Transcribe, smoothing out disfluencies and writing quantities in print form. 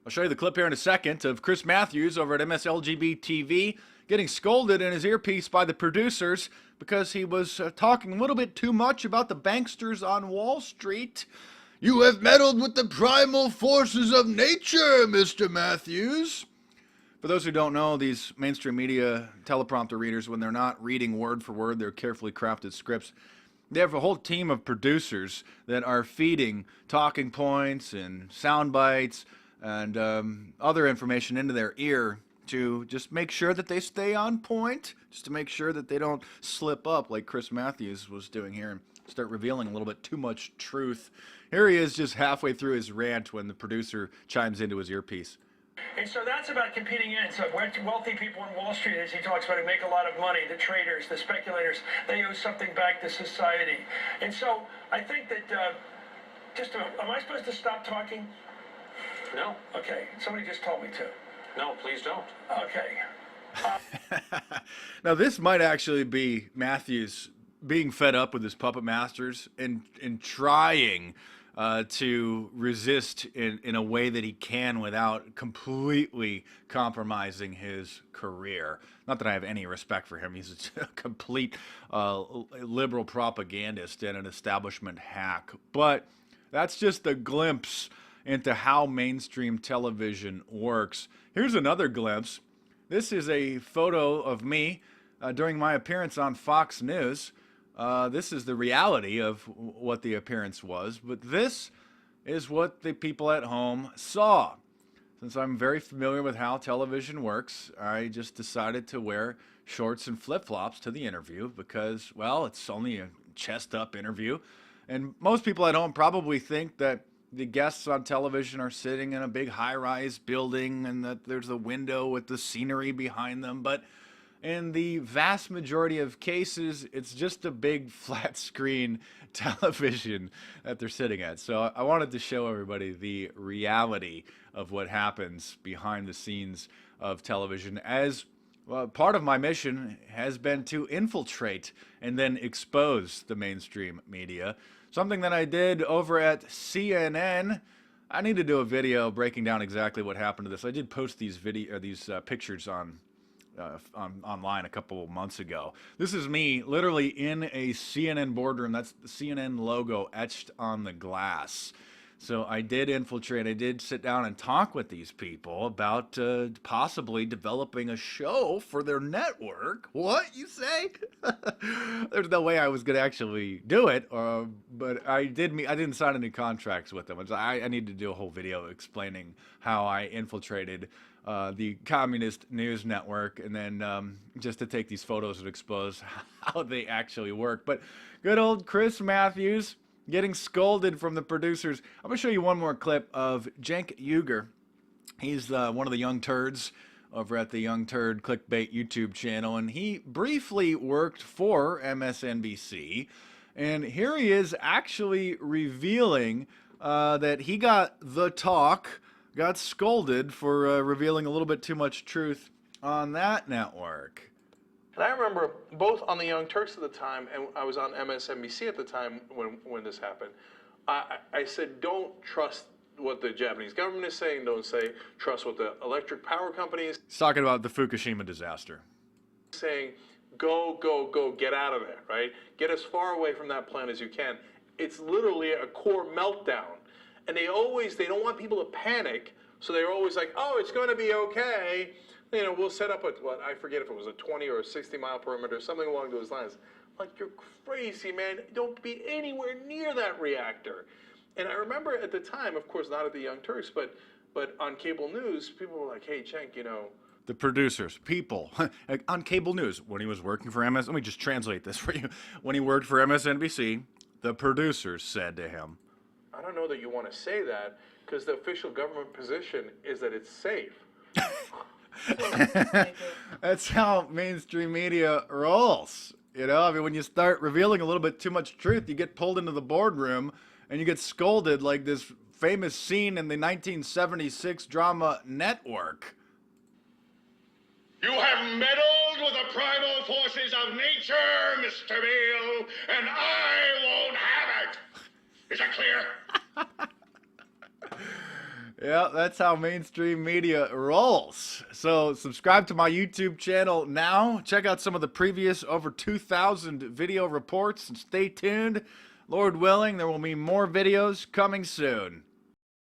I'll show you the clip here in a second of Chris Matthews over at MSLGB TV getting scolded in his earpiece by the producers because he was talking a little bit too much about the banksters on Wall Street. You have meddled with the primal forces of nature, Mr. Matthews. For those who don't know, these mainstream media teleprompter readers, when they're not reading word for word, they're carefully crafted scripts. They have a whole team of producers that are feeding talking points and sound bites and other information into their ear to just make sure that they stay on point, just to make sure that they don't slip up like Chris Matthews was doing here and start revealing a little bit too much truth. Here he is just halfway through his rant when the producer chimes into his earpiece. And so that's about competing in. So wealthy people on Wall Street, as he talks about, who make a lot of money, the traders, the speculators, they owe something back to society. And so I think that, am I supposed to stop talking? No. Okay, somebody just told me to. No, please don't. Okay. Now this might actually be Matthews being fed up with his puppet masters and trying to resist in a way that he can without completely compromising his career. Not that I have any respect for him. He's a complete liberal propagandist and an establishment hack. But that's just a glimpse into how mainstream television works. Here's another glimpse. This is a photo of me during my appearance on Fox News. This is the reality of what the appearance was, but this is what the people at home saw. Since I'm very familiar with how television works, I just decided to wear shorts and flip-flops to the interview because, well, it's only a chest-up interview. And most people at home probably think that the guests on television are sitting in a big high-rise building and that there's a window with the scenery behind them, but in the vast majority of cases, it's just a big flat screen television that they're sitting at. So I wanted to show everybody the reality of what happens behind the scenes of television, as well, part of my mission has been to infiltrate and then expose the mainstream media. Something that I did over at CNN. I need to do a video breaking down exactly what happened to this. I did post these pictures online a couple of months ago. This is me literally in a CNN boardroom. That's the CNN logo etched on the glass. So I did infiltrate. I did sit down and talk with these people about possibly developing a show for their network. What, you say? There's no way I was going to actually do it, but I didn't sign any contracts with them. I need to do a whole video explaining how I infiltrated the communist news network, and then just to take these photos and expose how they actually work. But good old Chris Matthews getting scolded from the producers. I'm going to show you one more clip of Cenk Uygur. He's one of the young turds over at the Young Turd Clickbait YouTube channel, and he briefly worked for MSNBC. And here he is actually revealing that he got the talk, got scolded for revealing a little bit too much truth on that network. And I remember both on the Young Turks at the time, and I was on MSNBC at the time when this happened. I said, don't trust what the Japanese government is saying. Don't trust what the electric power companies. He's talking about the Fukushima disaster. Saying, go, get out of there, right? Get as far away from that plant as you can. It's literally a core meltdown. And they don't want people to panic, so they're always like, oh, it's going to be okay. You know, we'll set up I forget if it was a 20 or a 60 mile perimeter, something along those lines. Like, you're crazy, man. Don't be anywhere near that reactor. And I remember at the time, of course, not at the Young Turks, but on cable news, people were like, hey, Cenk, you know. The producers, people, on cable news, when he was working for let me just translate this for you. When he worked for MSNBC, the producers said to him, I don't know that you want to say that, because the official government position is that it's safe. That's how mainstream media rolls. You know, I mean, when you start revealing a little bit too much truth, you get pulled into the boardroom and you get scolded like this famous scene in the 1976 drama Network. You have meddled with the primal forces of nature, Mr. Beale, and I won't have it. Is that clear? Yeah, that's how mainstream media rolls. So subscribe to my YouTube channel now. Check out some of the previous over 2,000 video reports and stay tuned. Lord willing, there will be more videos coming soon.